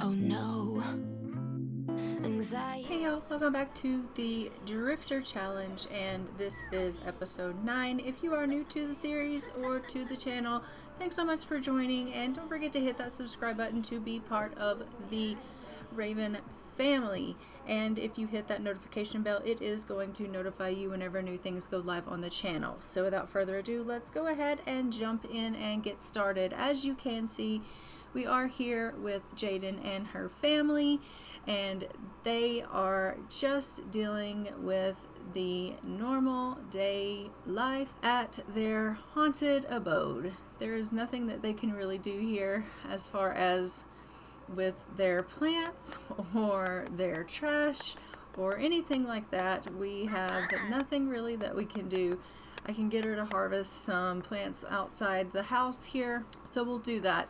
Oh no. Anxiety. Hey y'all, welcome back to the Drifter Challenge, and this is episode 9. If you are new to the series or to the channel, thanks so much for joining, and don't forget to hit that subscribe button to be part of the Raven family. And if you hit that notification bell, it is going to notify you whenever new things go live on the channel. So without further ado, let's go ahead and jump in and get started. As you can see, we are here with Jayden and her family, and they are just dealing with the normal day life at their haunted abode. There is nothing that they can really do here as far as with their plants or their trash or anything like that. We have nothing really that we can do. I can get her to harvest some plants outside the house here, so we'll do that.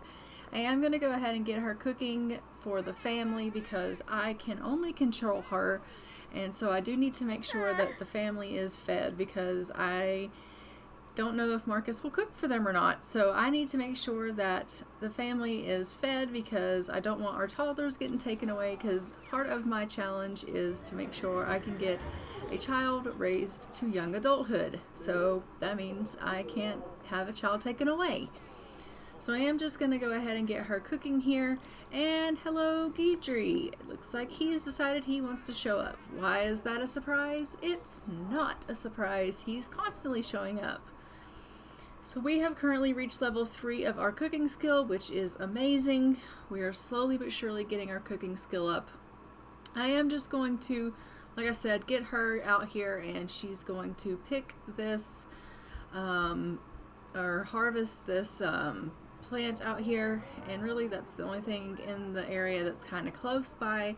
I am going to go ahead and get her cooking for the family because I can only control her, and so I do need to make sure that the family is fed because I don't know if Marcus will cook for them or not. So I need to make sure that the family is fed because I don't want our toddlers getting taken away, because part of my challenge is to make sure I can get a child raised to young adulthood. So that means I can't have a child taken away. So I am just going to go ahead and get her cooking here. And hello, Guidry. It looks like he's decided he wants to show up. Why is that a surprise? It's not a surprise. He's constantly showing up. So we have currently reached level 3 of our cooking skill, which is amazing. We are slowly but surely getting our cooking skill up. I am just going to, like I said, get her out here, and she's going to pick this or harvest this plant out here, and really that's the only thing in the area that's kind of close by.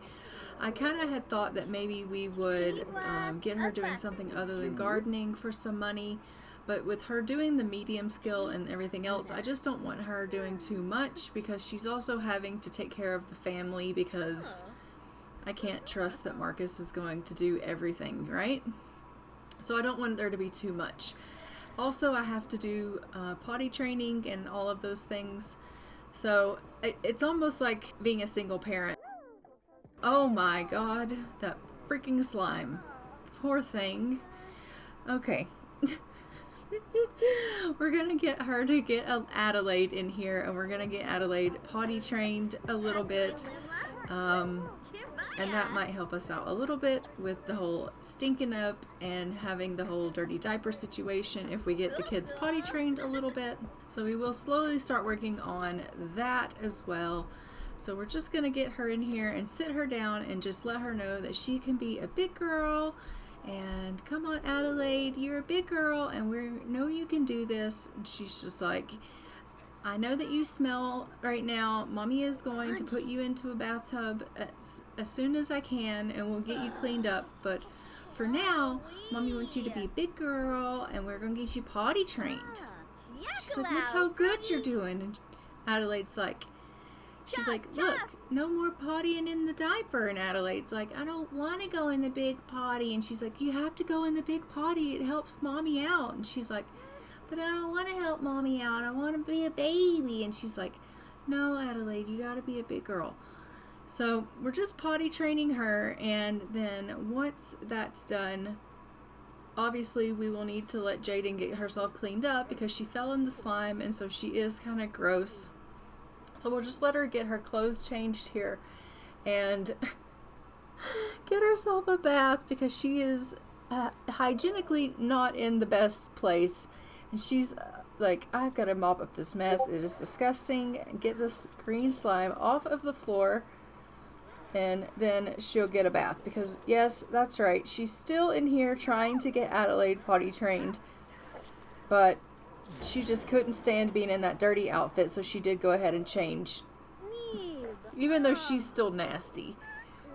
I kind of had thought that maybe we would get her doing something other than gardening for some money, but with her doing the medium skill and everything else, I just don't want her doing too much because she's also having to take care of the family, because I can't trust that Marcus is going to do everything, right? So I don't want there to be too much. Also, I have to do potty training and all of those things. So it's almost like being a single parent. Oh my god, that freaking slime. Poor thing. Okay. We're gonna get her to get Adelaide in here, and we're gonna get Adelaide potty trained a little bit. And that might help us out a little bit with the whole stinking up and having the whole dirty diaper situation if we get the kids potty trained a little bit. So we will slowly start working on that as well. So we're just going to get her in here and sit her down and just let her know that she can be a big girl. And come on, Adelaide, you're a big girl and we know you can do this. And she's just like, I know that you smell right now. Mommy is going to put you into a bathtub as soon as I can, and we'll get you cleaned up. But for now, Mommy wants you to be a big girl, and we're going to get you potty trained. She's like, look how good you're doing. And Adelaide's like, she's like, look, no more pottying in the diaper. And Adelaide's like, I don't want to go in the big potty. And she's like, you have to go in the big potty. It helps Mommy out. And she's like, but I don't want to help Mommy out. I want to be a baby. And she's like, no, Adelaide, you got to be a big girl. So we're just potty training her. And then once that's done, obviously we will need to let Jayden get herself cleaned up because she fell in the slime. And so she is kind of gross. So we'll just let her get her clothes changed here and get herself a bath because she is hygienically not in the best place. And she's like, I've got to mop up this mess. It is disgusting. Get this green slime off of the floor. And then she'll get a bath. Because, yes, that's right. She's still in here trying to get Adelaide potty trained. But she just couldn't stand being in that dirty outfit. So she did go ahead and change. Even though she's still nasty.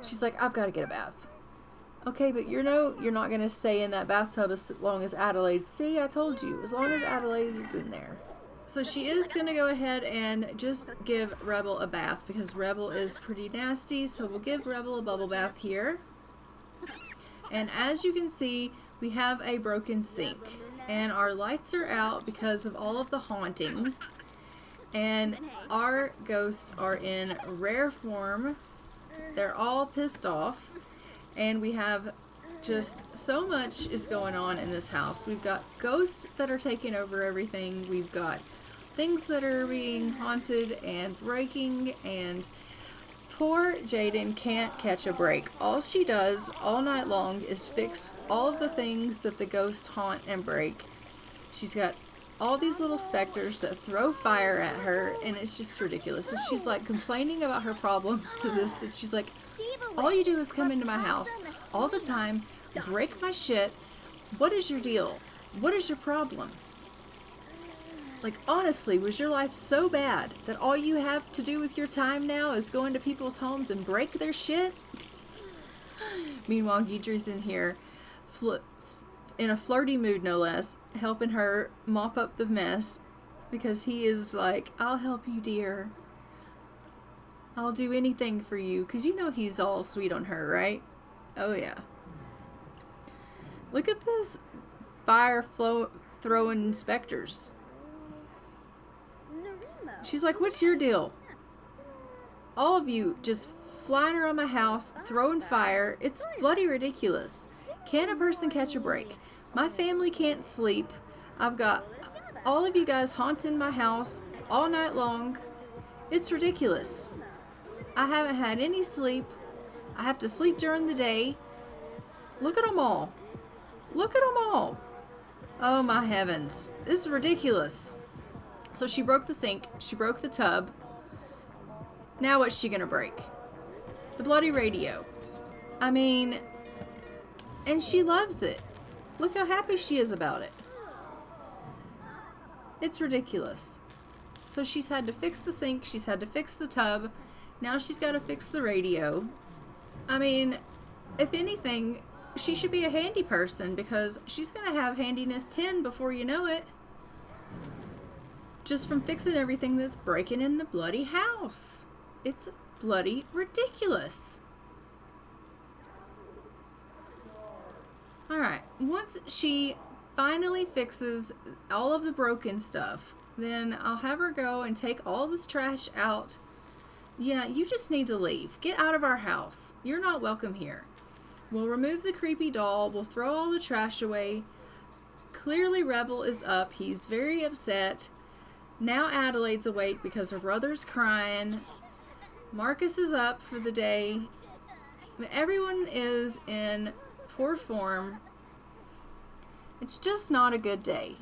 She's like, I've got to get a bath. Okay, but you're not going to stay in that bathtub as long as Adelaide. See, I told you, as long as Adelaide is in there. So she is going to go ahead and just give Rebel a bath because Rebel is pretty nasty. So we'll give Rebel a bubble bath here. And as you can see, we have a broken sink. And our lights are out because of all of the hauntings. And our ghosts are in rare form. They're all pissed off. And we have just so much is going on in this house. We've got ghosts that are taking over everything. We've got things that are being haunted and breaking, and poor Jayden can't catch a break. All she does all night long is fix all of the things that the ghosts haunt and break. She's got all these little specters that throw fire at her, and it's just ridiculous. And she's like complaining about her problems to this, and she's like, all you do is come into my house all the time, break my shit. What is your deal? What is your problem? Like, honestly, was your life so bad that all you have to do with your time now is go into people's homes and break their shit? Meanwhile, Guidry's in here, in a flirty mood, no less, helping her mop up the mess, because he is like, I'll help you, dear. I'll do anything for you, because you know he's all sweet on her, right? Oh, yeah. Look at this throwing specters. She's like, what's your deal? All of you just flying around my house, throwing fire. It's bloody ridiculous. Can a person catch a break? My family can't sleep. I've got all of you guys haunting my house all night long. It's ridiculous. I haven't had any sleep. I have to sleep during the day. Look at them all. Look at them all. Oh my heavens. This is ridiculous. So she broke the sink. She broke the tub. Now what's she gonna break? The bloody radio. I mean, and she loves it. Look how happy she is about it. It's ridiculous. So she's had to fix the sink. She's had to fix the tub. Now she's got to fix the radio. I mean, if anything, she should be a handy person, because she's going to have handiness 10 before you know it. Just from fixing everything that's breaking in the bloody house. It's bloody ridiculous. Alright, once she finally fixes all of the broken stuff, then I'll have her go and take all this trash out. Yeah, you just need to leave. Get out of our house. You're not welcome here. We'll remove the creepy doll. We'll throw all the trash away. Clearly Rebel is up. He's very upset. Now Adelaide's awake because her brother's crying. Marcus is up for the day. Everyone is in poor form. It's just not a good day.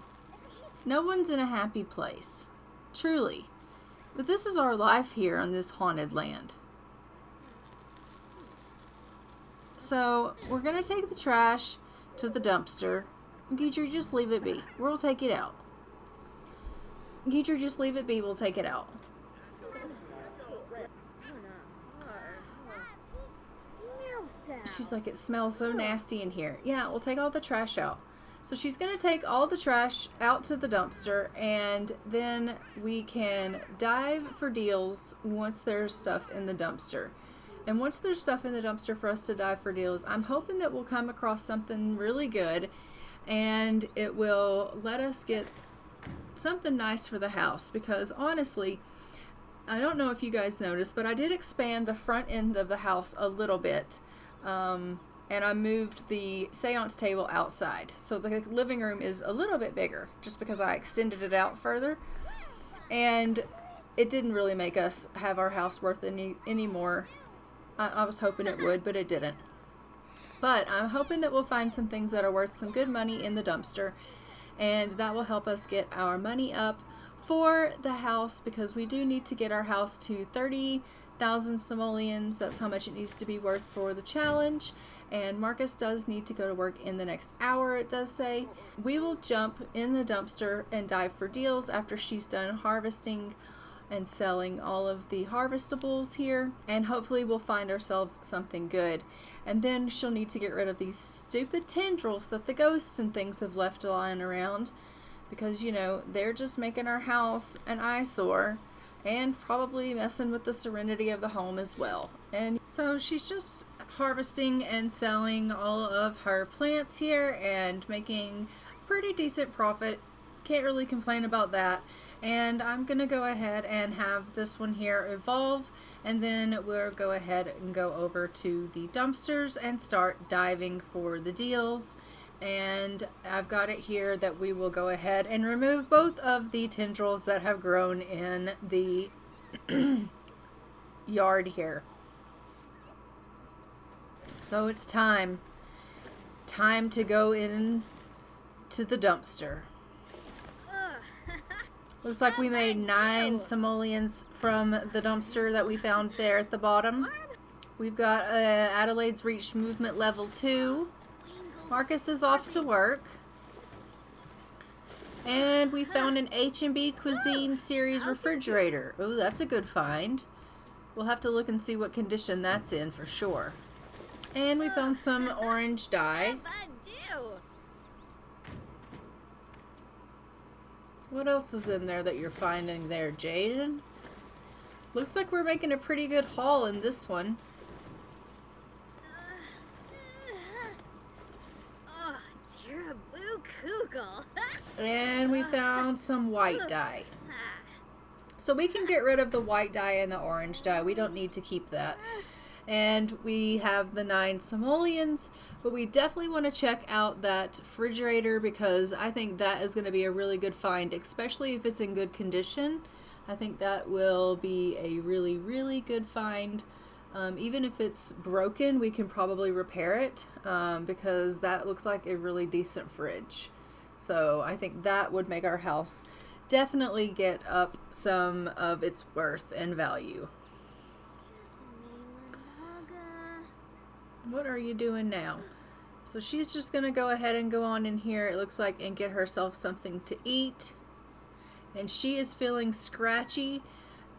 No one's in a happy place. Truly. But this is our life here on this haunted land. So, we're going to take the trash to the dumpster. Guidry, just leave it be. We'll take it out. Guidry, just leave it be. We'll take it out. She's like, it smells so nasty in here. Yeah, we'll take all the trash out. So she's going to take all the trash out to the dumpster, and then we can dive for deals once there's stuff in the dumpster. And once there's stuff in the dumpster for us to dive for deals, I'm hoping that we'll come across something really good, and it will let us get something nice for the house. Because honestly, I don't know if you guys noticed, but I did expand the front end of the house a little bit. And I moved the seance table outside. So the living room is a little bit bigger just because I extended it out further. And it didn't really make us have our house worth any more. I was hoping it would, but it didn't. But I'm hoping that we'll find some things that are worth some good money in the dumpster. And that will help us get our money up for the house, because we do need to get our house to 30,000 simoleons. That's how much it needs to be worth for the challenge. And Marcus does need to go to work in the next hour, it does say. We will jump in the dumpster and dive for deals after she's done harvesting and selling all of the harvestables here. And hopefully we'll find ourselves something good. And then she'll need to get rid of these stupid tendrils that the ghosts and things have left lying around. Because, you know, they're just making our house an eyesore. And probably messing with the serenity of the home as well. And so she's just harvesting and selling all of her plants here and making pretty decent profit. Can't really complain about that. And I'm going to go ahead and have this one here evolve, and then we'll go ahead and go over to the dumpsters and start diving for the deals. And I've got it here that we will go ahead and remove both of the tendrils that have grown in the yard here. So it's time to go in to the dumpster. Looks like we made 9 simoleons from the dumpster that we found there at the bottom. We've got Adelaide's reached movement level 2. Marcus is off to work. And we found an H&B Cuisine series refrigerator. Oh, that's a good find. We'll have to look and see what condition that's in for sure. And we found some orange dye. What else is in there that you're finding there, Jayden? Looks like we're making a pretty good haul in this one. And we found some white dye. So we can get rid of the white dye and the orange dye. We don't need to keep that. And we have the 9 simoleons, but we definitely want to check out that refrigerator because I think that is going to be a really good find, especially if it's in good condition. I think that will be a really, really good find. Even if it's broken, we can probably repair it because that looks like a really decent fridge. So I think that would make our house definitely get up some of its worth and value. What are you doing now? So she's just going to go ahead and go on in here, it looks like, and get herself something to eat. And she is feeling scratchy,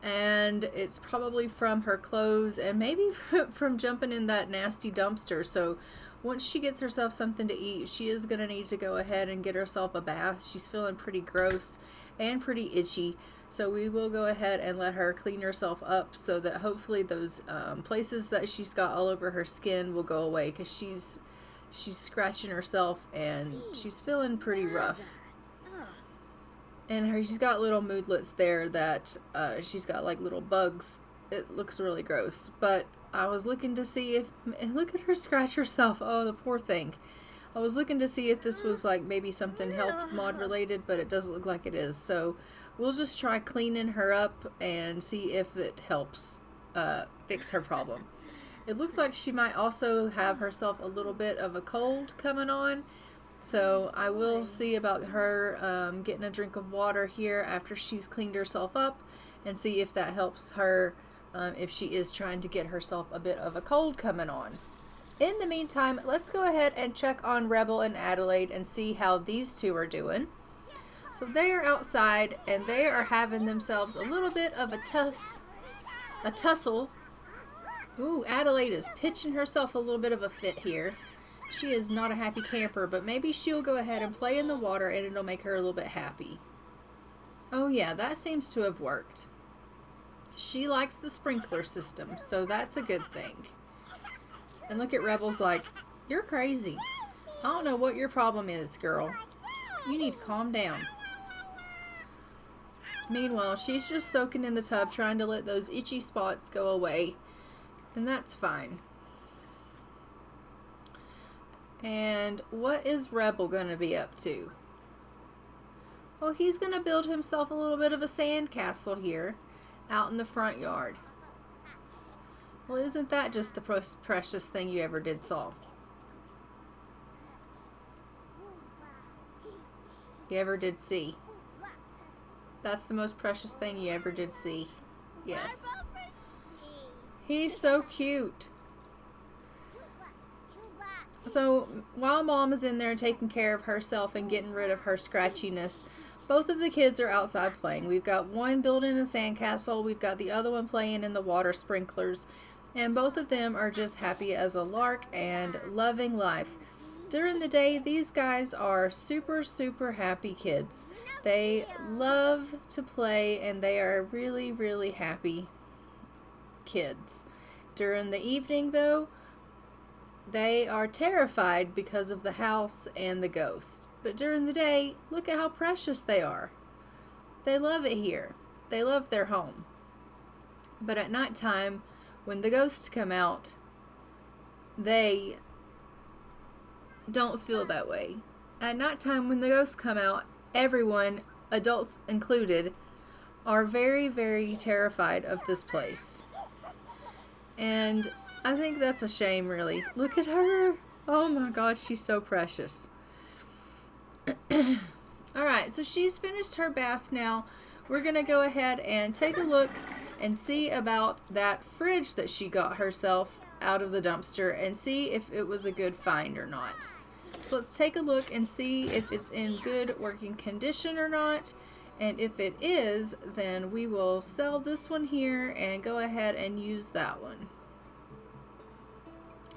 and it's probably from her clothes and maybe from jumping in that nasty dumpster. So once she gets herself something to eat, she is going to need to go ahead and get herself a bath. She's feeling pretty gross and pretty itchy. So we will go ahead and let her clean herself up so that hopefully those places that she's got all over her skin will go away, because she's scratching herself and she's feeling pretty rough. And she's got little moodlets there that she's got like little bugs. It looks really gross. But I was looking to see if, look at her scratch herself. Oh, the poor thing. I was looking to see if this was like maybe something health mod related, but it doesn't look like it is. So we'll just try cleaning her up and see if it helps fix her problem. It looks like she might also have herself a little bit of a cold coming on. So I will see about her getting a drink of water here after she's cleaned herself up and see if that helps her if she is trying to get herself a bit of a cold coming on. In the meantime, let's go ahead and check on Rebel and Adelaide and see how these two are doing. So they are outside and they are having themselves a little bit of a tussle. Ooh, Adelaide is pitching herself a little bit of a fit here. She is not a happy camper, but maybe she'll go ahead and play in the water and it'll make her a little bit happy. Oh yeah, that seems to have worked. She likes the sprinkler system, so that's a good thing. And look at Rebel's like, you're crazy. I don't know what your problem is, girl. You need to calm down. Meanwhile, she's just soaking in the tub trying to let those itchy spots go away. And that's fine. And what is Rebel going to be up to? Well, he's going to build himself a little bit of a sand castle here out in the front yard. Well, isn't that just the precious thing you ever did saw? You ever did see? That's the most precious thing you ever did see. Yes. He's so cute. So while Mom is in there taking care of herself and getting rid of her scratchiness, both of the kids are outside playing. We've got one building a sandcastle, we've got the other one playing in the water sprinklers, and both of them are just happy as a lark and loving life. During the day, these guys are super, super happy kids. They love to play and they are really, really happy kids. During the evening, though, they are terrified because of the house and the ghost. But during the day, look at how precious they are. They love it here. They love their home. But at nighttime, when the ghosts come out, they don't feel that way. At nighttime, when the ghosts come out, everyone, adults included, are very, very terrified of this place. And I think that's a shame, really. Look at her. Oh my God, she's so precious. Alright, so she's finished her bath now. We're going to go ahead and take a look and see about that fridge that she got herself out of the dumpster and see if it was a good find or not. So let's take a look and see if it's in good working condition or not. And if it is, then we will sell this one here and go ahead and use that one.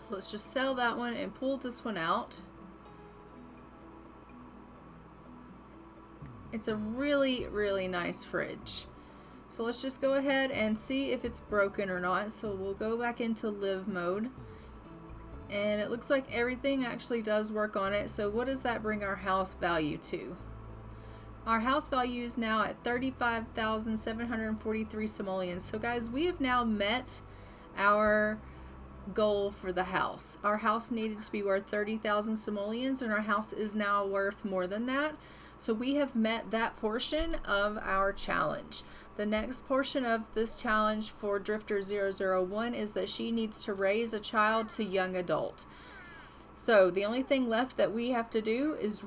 So let's just sell that one and pull this one out. It's a really, really nice fridge. So let's just go ahead and see if it's broken or not. So we'll go back into live mode. And it looks like everything actually does work on it. So what does that bring our house value to? Our house value is now at 35,743 simoleons. So guys, we have now met our goal for the house. Our house needed to be worth 30,000 simoleons, and our house is now worth more than that. So we have met that portion of our challenge. The next portion of this challenge for Drifter 001 is that she needs to raise a child to young adult. So the only thing left that we have to do is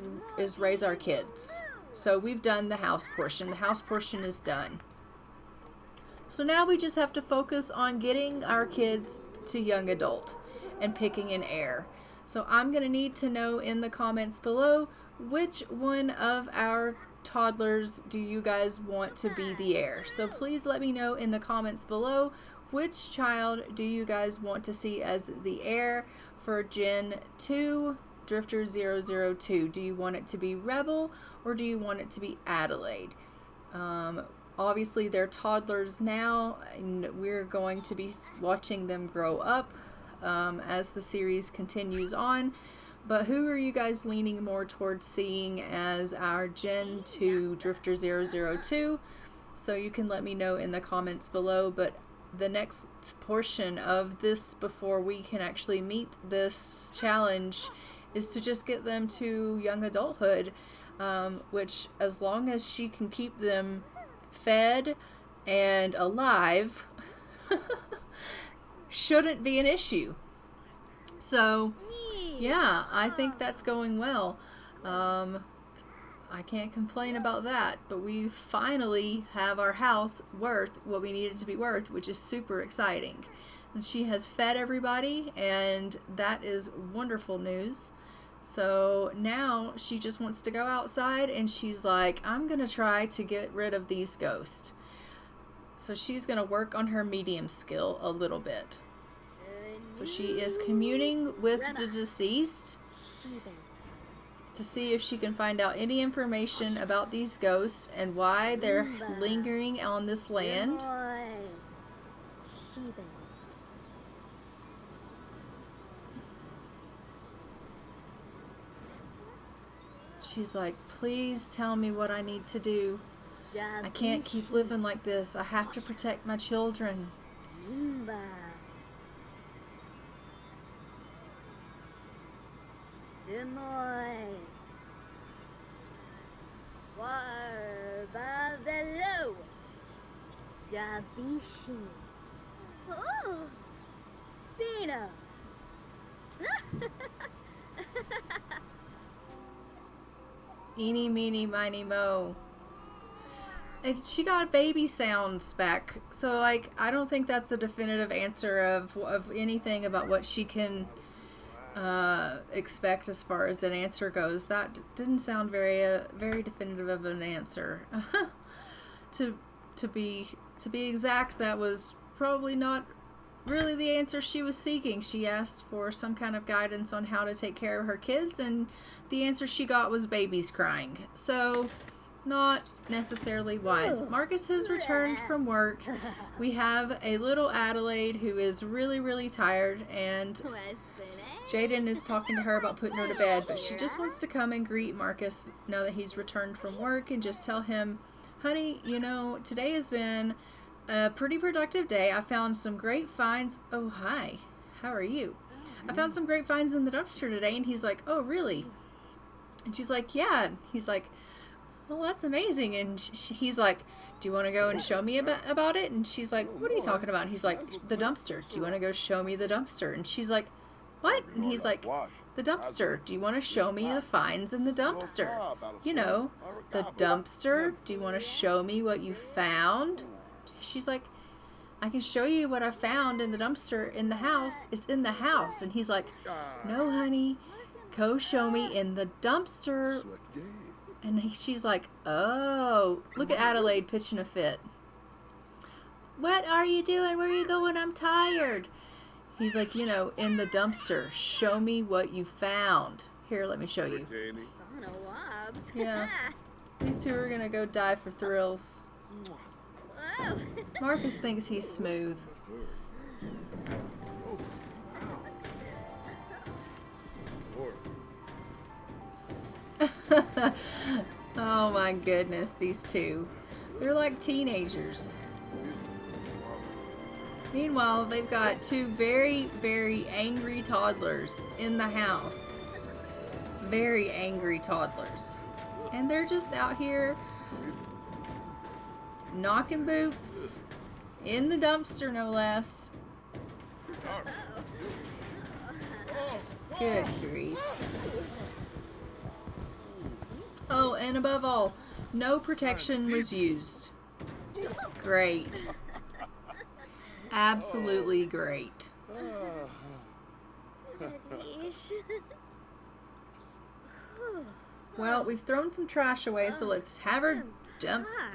raise our kids. So we've done the house portion. The house portion is done. So now we just have to focus on getting our kids to young adult and picking an heir. So I'm going to need to know in the comments below, which one of our toddlers do you guys want to be the heir? So please let me know in the comments below, which child do you guys want to see as the heir for Gen 2 Drifter 002? Do you want it to be Rebel or do you want it to be Adelaide? Obviously they're toddlers now, and we're going to be watching them grow up as the series continues on. But who are you guys leaning more towards seeing as our Gen 2 Drifter 002? So you can let me know in the comments below. But the next portion of this, before we can actually meet this challenge, is to just get them to young adulthood, which, as long as she can keep them fed and alive, shouldn't be an issue. So yeah, I think that's going well. I can't complain about that, but we finally have our house worth what we need it to be worth, which is super exciting. And she has fed everybody, and that is wonderful news. So now she just wants to go outside, and she's like, I'm going to try to get rid of these ghosts. So she's going to work on her medium skill a little bit. So she is communing with the deceased to see if she can find out any information about these ghosts and why they're lingering on this land. She's like, please tell me what I need to do. I can't keep living like this. I have to protect my children. Eeny, meeny, miny, mo. And she got baby sounds back. So, like, I don't think that's a definitive answer of anything about what she can expect as far as an answer goes. That didn't sound very definitive of an answer. To be exact, that was probably not really the answer she was seeking. She asked for some kind of guidance on how to take care of her kids, and the answer she got was babies crying. So, not necessarily wise. Marcus has returned from work. We have a little Adelaide who is really, really tired, and Jayden is talking to her about putting her to bed, but she just wants to come and greet Marcus now that he's returned from work and just tell him Honey, you know, today has been a pretty productive day. I found some great finds. Oh, hi. How are you? I found some great finds in the dumpster today. And he's like, oh, really? And she's like, yeah. And he's like, well, that's amazing. And he's like, do you want to go and show me about it? And she's like, what are you talking about? And he's like, the dumpster. Do you want to go show me the dumpster? And she's like, what? And he's like, the dumpster. Do you want to show me the finds in the dumpster? You know, the dumpster. Do you want to show me what you found? She's like, I can show you what I found in the dumpster in the house. It's in the house. And he's like, no, honey, go show me in the dumpster. And she's like, oh, look at Adelaide pitching a fit. What are you doing? Where are you going? I'm tired. He's like, you know, in the dumpster. Show me what you found. Here, let me show you. Yeah. These two are going to go dive for thrills. Marcus thinks he's smooth. Oh my goodness, these two. They're like teenagers. Meanwhile, they've got two very, very angry toddlers in the house. Very angry toddlers. And they're just out here knocking boots in the dumpster, no less. Good grief. Oh, and above all, no protection was used. Great. Absolutely great. Well, we've thrown some trash away, so let's have her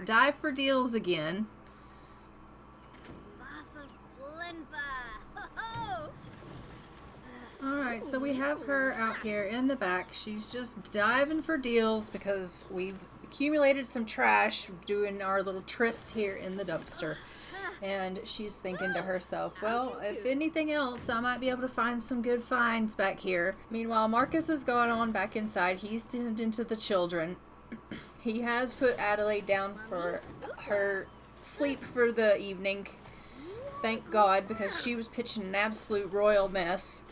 dive for deals again. Alright, so we have her out here in the back. She's just diving for deals because we've accumulated some trash doing our little tryst here in the dumpster. And she's thinking to herself, well, if anything else, I might be able to find some good finds back here. Meanwhile, Marcus has gone on back inside. He's tended to the children. He has put Adelaide down for her sleep for the evening. Thank God, because she was pitching an absolute royal mess.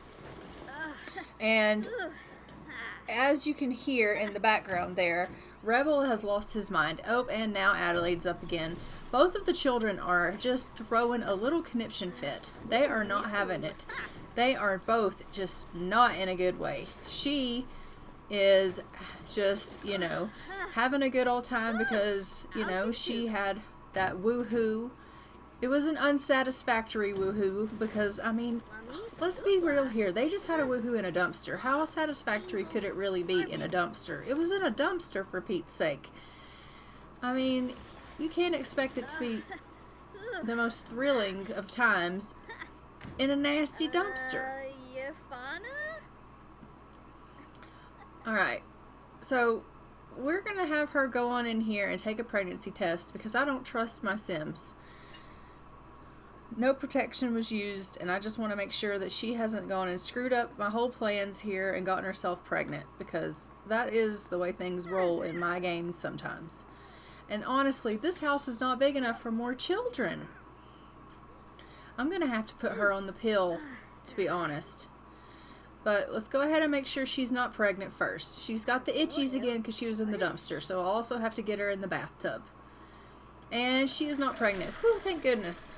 And as you can hear in the background there, Rebel has lost his mind. Oh, and now Adelaide's up again. Both of the children are just throwing a little conniption fit. They are not having it. They are both just not in a good way. She is just, you know, having a good old time because, you know, she had that woohoo. It was an unsatisfactory woohoo because, I mean, let's be real here. They just had a woohoo in a dumpster. How satisfactory could it really be in a dumpster? It was in a dumpster, for Pete's sake. I mean, you can't expect it to be the most thrilling of times in a nasty dumpster. Alright, so we're going to have her go on in here and take a pregnancy test because I don't trust my Sims. No protection was used, and I just want to make sure that she hasn't gone and screwed up my whole plans here and gotten herself pregnant, because that is the way things roll in my games sometimes. And honestly, this house is not big enough for more children. I'm going to have to put her on the pill, to be honest. But let's go ahead and make sure she's not pregnant first. She's got the itchies again because she was in the dumpster, so I'll also have to get her in the bathtub. And she is not pregnant. Whew, thank goodness.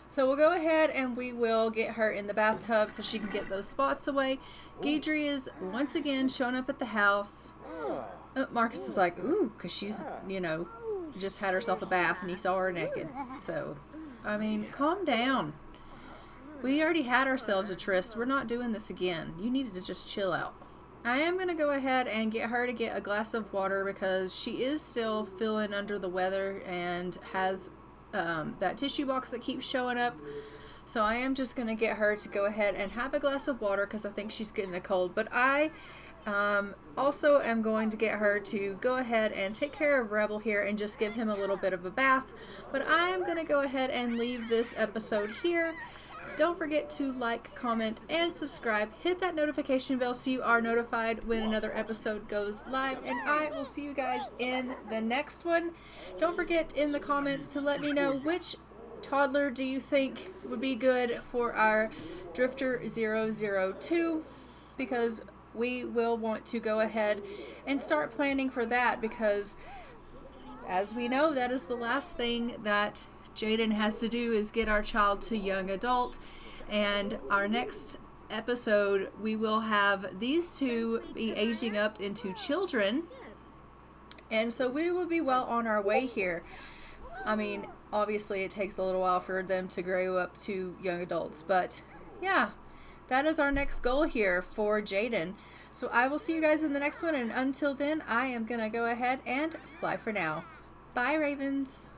So we'll go ahead and we will get her in the bathtub so she can get those spots away. Guidry is once again showing up at the house. Marcus is like, ooh, because she's, you know, just had herself a bath and he saw her naked. So, I mean, calm down. We already had ourselves a tryst. We're not doing this again. You needed to just chill out. I am going to go ahead and get her to get a glass of water because she is still feeling under the weather and has that tissue box that keeps showing up. So I am just going to get her to go ahead and have a glass of water because I think she's getting a cold. But I also am going to get her to go ahead and take care of Rebel here and just give him a little bit of a bath. But I am going to go ahead and leave this episode here. Don't forget to like, comment, and subscribe. Hit that notification bell so you are notified when another episode goes live. And I will see you guys in the next one. Don't forget in the comments to let me know which toddler do you think would be good for our Drifter 002, because we will want to go ahead and start planning for that, because as we know, that is the last thing that Jayden has to do, is get our child to young adult. And our next episode, we will have these two be aging up into children. And so we will be well on our way here. I mean, obviously it takes a little while for them to grow up to young adults. But yeah, that is our next goal here for Jayden. So I will see you guys in the next one. And until then, I am going to go ahead and fly for now. Bye, Ravens.